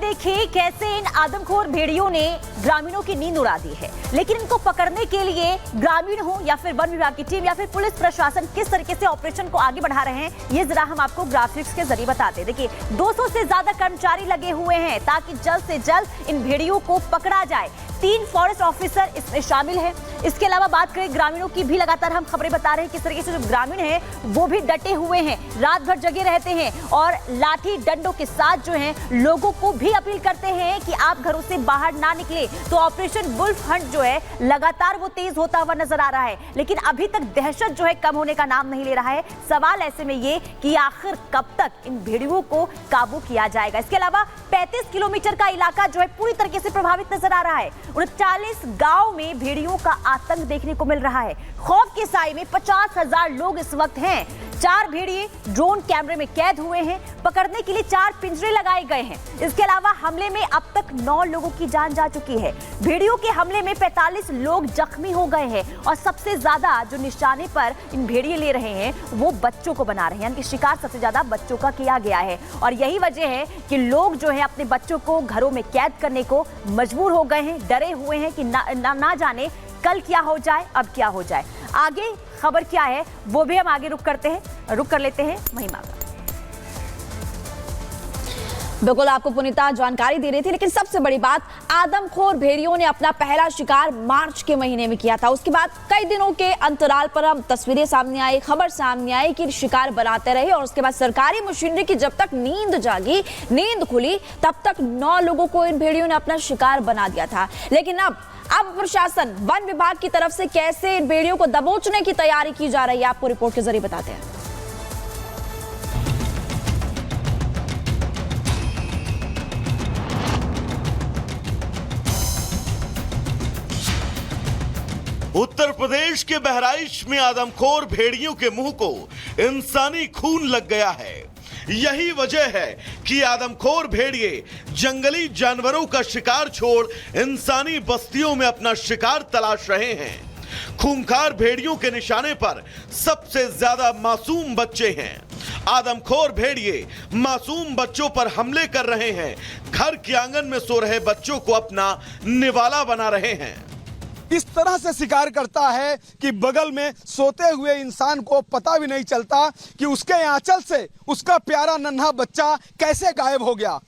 देखिए कैसे इन आदमखोर भेड़ियों ने ग्रामीणों की नींद उड़ा दी है। लेकिन इनको पकड़ने के लिए ग्रामीण हो या फिर वन विभाग की टीम या फिर पुलिस प्रशासन किस तरीके से ऑपरेशन को आगे बढ़ा रहे हैं, ये जरा हम आपको ग्राफिक्स के जरिए बताते हैं। देखिए 200 से ज्यादा कर्मचारी लगे हुए हैं ताकि जल्द से जल्द इन भेड़ियों को पकड़ा जाए। 3 फॉरेस्ट ऑफिसर इसमें शामिल हैं। इसके अलावा बात करें ग्रामीणों की भी, लगातार हम खबरें बता रहे हैं किस तरीके से जो ग्रामीण हैं वो भी डटे हुए हैं, रात भर जगे रहते हैं और लाठी डंडों के साथ जो है लोगों को भी अपील करते हैं कि आप घरों से बाहर ना निकले। तो ऑपरेशन वुल्फ हंट जो है लगातार वो तेज होता हुआ नजर आ रहा है, लेकिन अभी तक दहशत जो है कम होने का नाम नहीं ले रहा है। सवाल ऐसे में ये कि आखिर कब तक इन भेड़ियों को काबू किया जाएगा। इसके अलावा 35 किलोमीटर का इलाका जो है पूरी तरीके से प्रभावित नजर आ रहा है। 39 गांव में भेड़ियों का आतंक देखने को मिल रहा है। खौफ के साए में 50,000 लोग इस वक्त हैं। 4 भेड़िए ड्रोन कैमरे में कैद हुए हैं। पकड़ने के लिए 4 पिंजरे लगाए गए हैं। इसके अलावा हमले में अब तक 9 लोगों की जान जा चुकी है। भेड़ियों के हमले में 45 लोग जख्मी हो गए हैं और सबसे ज्यादा जो निशाने पर इन भेड़िए ले रहे हैं वो बच्चों को बना रहे हैं, यानी कि शिकार सबसे ज्यादा बच्चों का किया गया है। और यही वजह है कि लोग जो है अपने बच्चों को घरों में कैद करने को मजबूर हो गए हैं, डरे हुए हैं कि ना जाने कल क्या हो जाए, अब क्या हो जाए। आगे खबर क्या है वो भी हम आगे रुक कर लेते हैं महिमा का। बिल्कुल आपको पुनीता जानकारी दे रही थी, लेकिन सबसे बड़ी बात, आदमखोर भेड़ियों ने अपना पहला शिकार मार्च के महीने में किया था। उसके बाद कई दिनों के अंतराल पर हम तस्वीरें सामने आई, खबर सामने आई कि शिकार बनाते रहे और उसके बाद सरकारी मशीनरी की जब तक नींद खुली तब तक 9 लोगों को इन भेड़ियों ने अपना शिकार बना दिया था। लेकिन अब प्रशासन, वन विभाग की तरफ से कैसे इन भेड़ियों को दबोचने की तैयारी की जा रही है, आपको रिपोर्ट के जरिए बताते हैं। उत्तर प्रदेश के बहराइच में आदमखोर भेड़ियों के मुंह को इंसानी खून लग गया है। यही वजह है कि आदमखोर भेड़िए जंगली जानवरों का शिकार छोड़ इंसानी बस्तियों में अपना शिकार तलाश रहे हैं। खूंखार भेड़ियों के निशाने पर सबसे ज्यादा मासूम बच्चे हैं। आदमखोर भेड़िए मासूम बच्चों पर हमले कर रहे हैं। घर के आंगन में सो रहे बच्चों को अपना निवाला बना रहे हैं। इस तरह से शिकार करता है कि बगल में सोते हुए इंसान को पता भी नहीं चलता कि उसके आंचल से उसका प्यारा नन्हा बच्चा कैसे गायब हो गया।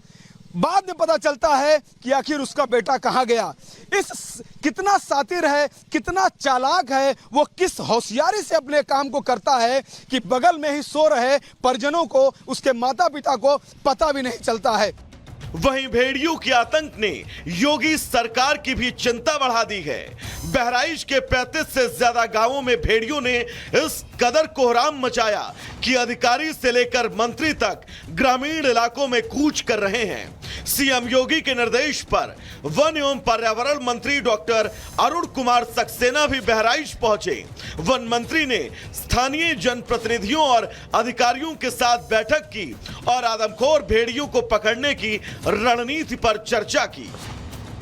बाद में पता चलता है कि आखिर उसका बेटा कहाँ गया। कितना शातिर है, कितना चालाक है, वो किस होशियारी से अपने काम को करता है कि बगल में ही सो रहे परिजनों को, उसके माता पिता को पता भी नहीं चलता है। वहीं भेड़ियों के आतंक ने योगी सरकार की भी चिंता बढ़ा दी है। बहराइच के 35 से ज्यादा गांवों में भेड़ियों ने इस कदर कोहराम मचाया कि अधिकारी से लेकर मंत्री तक ग्रामीण इलाकों में कूच कर रहे हैं। सीएम योगी के निर्देश पर वन एवं पर्यावरण मंत्री डॉक्टर अरुण कुमार सक्सेना भी बहराइच पहुंचे। वन मंत्री ने स्थानीय जनप्रतिनिधियों और अधिकारियों के साथ बैठक की और आदमखोर भेड़ियों को पकड़ने की रणनीति पर चर्चा की।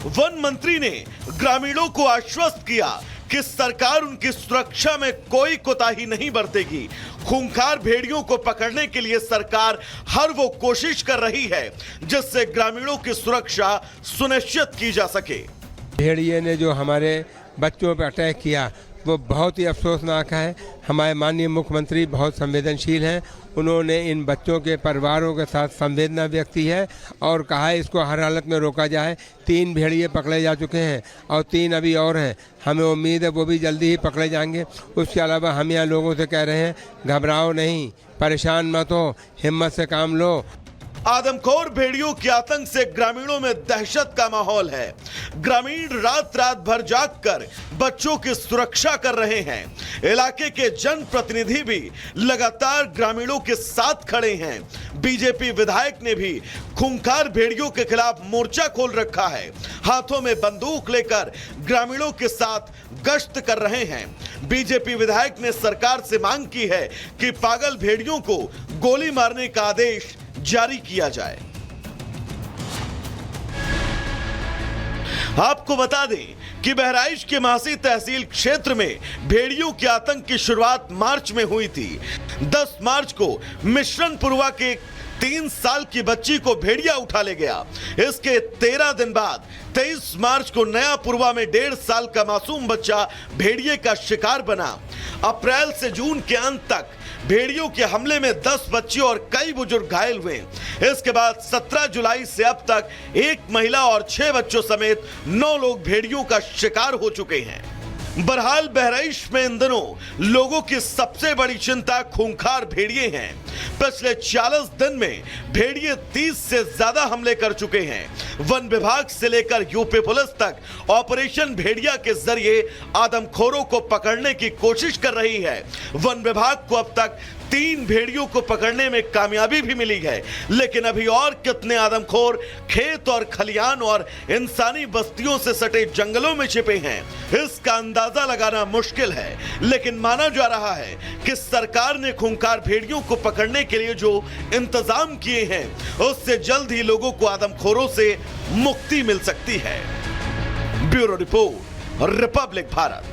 वन मंत्री ने ग्रामीणों को आश्वस्त किया कि सरकार उनकी सुरक्षा में कोई कोताही नहीं बरतेगी। खूंखार भेड़ियों को पकड़ने के लिए सरकार हर वो कोशिश कर रही है जिससे ग्रामीणों की सुरक्षा सुनिश्चित की जा सके। भेड़िए ने जो हमारे बच्चों पर अटैक किया वो बहुत ही अफसोसनाक है। हमारे माननीय मुख्यमंत्री बहुत संवेदनशील हैं। उन्होंने इन बच्चों के परिवारों के साथ संवेदना व्यक्त की है और कहा है इसको हर हालत में रोका जाए। 3 भेड़िए पकड़े जा चुके हैं और 3 अभी और हैं। हमें उम्मीद है वो भी जल्दी ही पकड़े जाएंगे। उसके अलावा हम यहाँ लोगों से कह रहे हैं, घबराओ नहीं, परेशान मत हो, हिम्मत से काम लो। आदमखोर भेड़ियों के आतंक से ग्रामीणों में दहशत का माहौल है। ग्रामीण रात भर जागकर बच्चों की सुरक्षा कर रहे हैं। इलाके के जनप्रतिनिधि भी लगातार ग्रामीणों के साथ खड़े हैं। बीजेपी विधायक ने भी खूंखार भेड़ियों के खिलाफ मोर्चा खोल रखा है। हाथों में बंदूक लेकर ग्रामीणों के साथ गश्त कर रहे हैं। बीजेपी विधायक ने सरकार से मांग की है कि पागल भेड़ियों को गोली मारने का आदेश जारी किया जाए। आपको बता दें कि बहराइच के महासी तहसील क्षेत्र में भेड़ियों के आतंक की शुरुआत मार्च में हुई थी। 10 मार्च को मिश्रणपुरवा के 3 साल की बच्ची को भेड़िया उठा ले गया। इसके 13 दिन बाद 23 मार्च को नया पुरवा में 1.5 साल का मासूम बच्चा भेड़िए का शिकार बना। अप्रैल से जून के अंत तक भेड़ियों के हमले में 10 बच्चे और कई बुजुर्ग घायल हुए। इसके बाद 17 जुलाई से अब तक 1 महिला और 6 बच्चों समेत 9 लोग भेड़ियों का शिकार हो चुके हैं। बहरहाल बहराइच में इन दिनों लोगों की सबसे बड़ी चिंता खूंखार भेड़िए हैं। पिछले 40 दिन में भेड़िए 30 से ज्यादा हमले कर चुके हैं। वन विभाग से लेकर यूपी पुलिस तक ऑपरेशन भेड़िया के जरिए आदमखोरों को पकड़ने की कोशिश कर रही है। वन विभाग को अब तक 3 भेड़ियों को पकड़ने में कामयाबी भी मिली है, लेकिन अभी और कितने आदमखोर खेत और खलियान और इंसानी बस्तियों से सटे जंगलों में छिपे हैं, इसका अंदाजा लगाना मुश्किल है। लेकिन माना जा रहा है कि सरकार ने खूंखार भेड़ियों को पकड़ने के लिए जो इंतजाम किए हैं, उससे जल्द ही लोगों को आदमखोरों से मुक्ति मिल सकती है। Bureau report, Republic Bharat.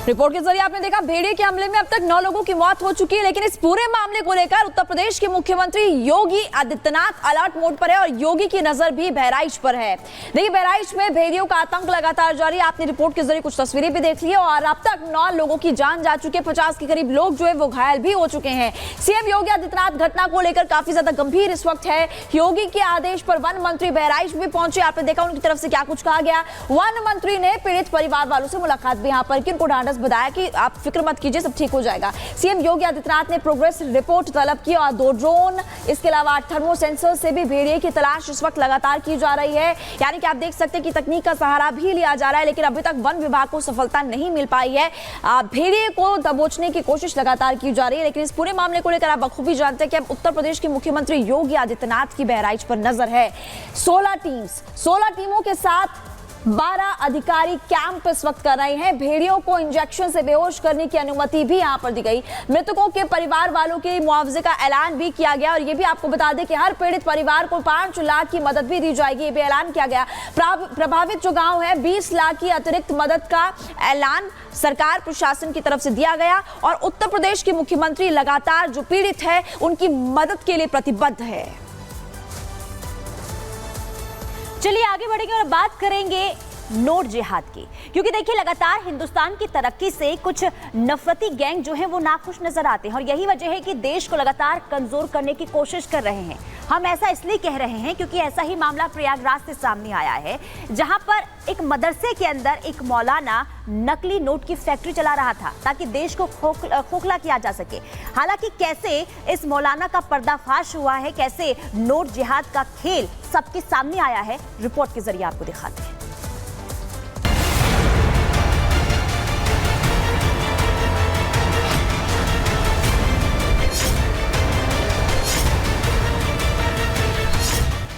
Report के जरिए आपने देखा भेड़िए के हमले में अब तक 9 लोगों की मौत हो चुकी है, लेकिन इस पूरे मामले को लेकर उत्तर प्रदेश के मुख्यमंत्री योगी आदित्यनाथ अलर्ट मोड पर है और योगी की नजर भी बहराइच पर है। देखिए, बहराइच में भेड़ियों का आतंक लगातार जारी है। आपने रिपोर्ट के जरिए कुछ तस्वीरें भी देख ली और अब तक 9 लोगों की जान जा चुकी है। 50 के करीब लोग जो है वो घायल भी हो चुके हैं। सीएम योगी आदित्यनाथ घटना को लेकर काफी ज्यादा गंभीर इस वक्त है। योगी के आदेश पर वन मंत्री बहराइच में पहुंचे। आपने देखा उनकी तरफ से क्या कुछ कहा गया। वन मंत्री ने पीड़ित परिवार वालों से मुलाकात भी यहाँ पर की, उनको ढांढस बताया कि आप फिक्र मत कीजिए, सब ठीक हो जाएगा। सीएम योगी आदित्यनाथ ने प्रोग्रेस रिपोर्ट तलब की और 2 ड्रोन, इसके अलावा थर्मो सेंसर से भी भेड़िए की तलाश इस वक्त लगातार की जा रही है। यानी कि आप देख सकते हैं कि तकनीक का सहारा भी लिया जा रहा है, लेकिन अभी तक वन विभाग को सफलता नहीं मिल पाई है। भेड़िए को दबोचने की कोशिश लगातार की जा रही है, लेकिन इस पूरे मामले को लेकर आप बखूबी जानते हैं कि अब उत्तर प्रदेश के मुख्यमंत्री योगी आदित्यनाथ की बहराइच पर नजर है। 16 टीमों के साथ 12 अधिकारी कैंप इस वक्त कर रहे हैं। भेड़ियों को इंजेक्शन से बेहोश करने की अनुमति भी यहां पर दी गई। मृतकों के परिवार वालों के मुआवजे का ऐलान भी किया गया और यह भी आपको बता दें कि हर पीड़ित परिवार को 5 लाख की मदद भी दी जाएगी, ये भी ऐलान किया गया। प्रभावित जो गांव है 20 लाख की अतिरिक्त मदद का ऐलान सरकार प्रशासन की तरफ से दिया गया और उत्तर प्रदेश के मुख्यमंत्री लगातार जो पीड़ित है उनकी मदद के लिए प्रतिबद्ध है। चलिए आगे बढ़ेंगे और बात करेंगे नोट जिहाद की, क्योंकि देखिए लगातार हिंदुस्तान की तरक्की से कुछ नफरती गैंग जो हैं वो नाखुश नजर आते हैं और यही वजह है कि देश को लगातार कमजोर करने की कोशिश कर रहे हैं। हम ऐसा इसलिए कह रहे हैं क्योंकि ऐसा ही मामला प्रयागराज से सामने आया है, जहां पर एक मदरसे के अंदर एक मौलाना नकली नोट की फैक्ट्री चला रहा था ताकि देश को खोखला किया जा सके। हालांकि कैसे इस मौलाना का पर्दाफाश हुआ है, कैसे नोट जिहाद का खेल सबके सामने आया है, रिपोर्ट के जरिए आपको दिखाते हैं।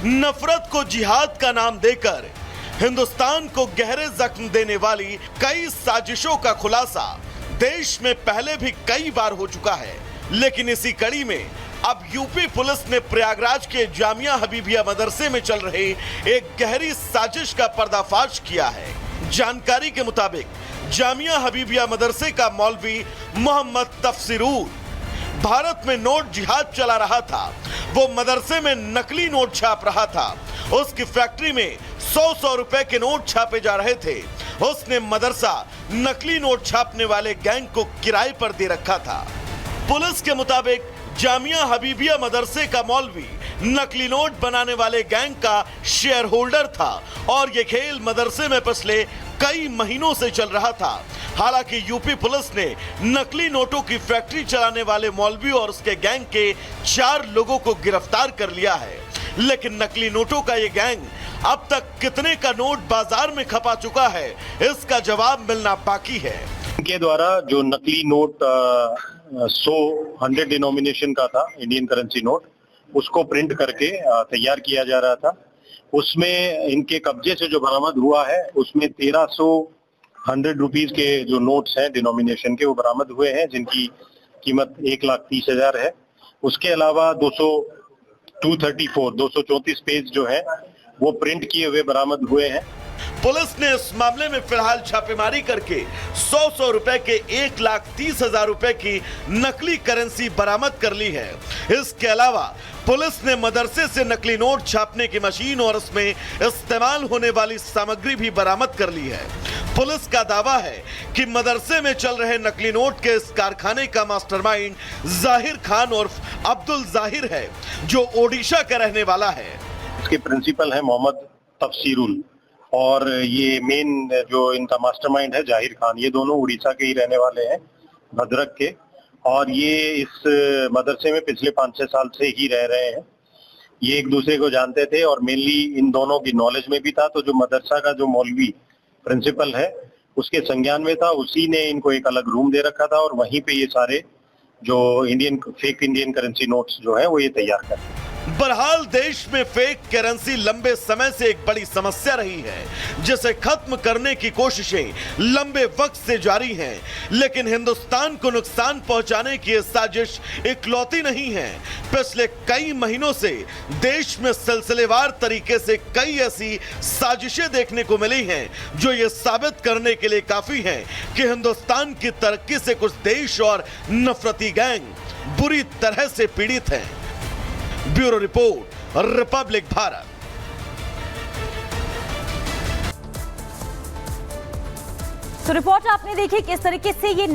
नफरत को जिहाद का नाम देकर हिंदुस्तान को गहरे जख्म देने वाली कई साजिशों का खुलासा देश में पहले भी कई बार हो चुका है, लेकिन इसी कड़ी में अब यूपी पुलिस ने प्रयागराज के जामिया हबीबिया मदरसे में चल रहे एक गहरी साजिश का पर्दाफाश किया है। जानकारी के मुताबिक जामिया हबीबिया मदरसे का मौलवी मोहम्मद तफसीरूर भारत में नोट जिहाद चला रहा था। वो मदरसे में नकली नोट छाप रहा था। उसकी फैक्ट्री में 100 रुपए के नोट छापे जा रहे थे। उसने मदरसा नकली नोट छापने वाले गैंग को किराए पर दे रखा था। पुलिस के मुताबिक जामिया हबीबिया मदरसे का मौलवी नकली नोट बनाने वाले गैंग का शेयर होल्डर था और ये खेल मदरसे में पिछले कई महीनों से चल रहा था। हालांकि यूपी पुलिस ने नकली नोटों की फैक्ट्री चलाने वाले मौलवी और उसके गैंग के 4 लोगों को गिरफ्तार कर लिया है, लेकिन नकली नोटों का ये गैंग अब तक कितने का नोट बाजार में खपा चुका है, इसका जवाब मिलना बाकी है। इनके द्वारा जो नकली नोट 100 डिनोमिनेशन का था, इंडियन करेंसी नोट, उसको प्रिंट करके तैयार किया जा रहा था। उसमें इनके कब्जे से जो बरामद हुआ है उसमें 1300 रुपीज के जो नोट्स हैं डिनोमिनेशन के, वो बरामद हुए हैं, जिनकी कीमत 1,30,000 है। उसके अलावा 234 पेज जो है वो प्रिंट किए हुए बरामद हुए हैं। पुलिस ने इस मामले में फिलहाल छापेमारी करके 100 रुपए के 1,30,000 रुपए की नकली करेंसी बरामद कर ली है। इसके अलावा पुलिस ने मदरसे से नकली नोट छापने की मशीन और उसमें इस्तेमाल होने वाली सामग्री भी बरामद कर ली है। पुलिस का दावा है कि मदरसे में चल रहे नकली नोट के इस कारखाने का मास्टरमाइंड जाहिर खान उर्फ अब्दुल जाहिर है, जो ओडिशा का रहने वाला है। इसके प्रिंसिपल है मोहम्मद तफसीरुल और ये मेन जो इनका मास्टरमाइंड है जाहिर खान। ये दोनों उड़ीसा के ही रहने वाले हैं, भद्रक के, और ये इस मदरसे में पिछले 5-6 साल से ही रह रहे हैं। ये एक दूसरे को जानते थे और मेनली इन दोनों की नॉलेज में भी था। तो जो मदरसा का जो मौलवी प्रिंसिपल है उसके संज्ञान में था, उसी ने इनको एक अलग रूम दे रखा था और वहीं पे ये सारे जो फेक इंडियन करेंसी नोट्स जो है वो ये तैयार करते हैं। बहरहाल देश में फेक करेंसी लंबे समय से एक बड़ी समस्या रही है, जिसे खत्म करने की कोशिशें लंबे वक्त से जारी हैं। लेकिन हिंदुस्तान को नुकसान पहुंचाने की ये साजिश इकलौती नहीं है। पिछले कई महीनों से देश में सिलसिलेवार तरीके से कई ऐसी साजिशें देखने को मिली हैं, जो ये साबित करने के लिए काफी हैं कि हिंदुस्तान की तरक्की से कुछ देश और नफरती गैंग बुरी तरह से पीड़ित हैं। Bureau report, Republic Bharat. तो रिपोर्ट आपने देखी किस तरीके से ये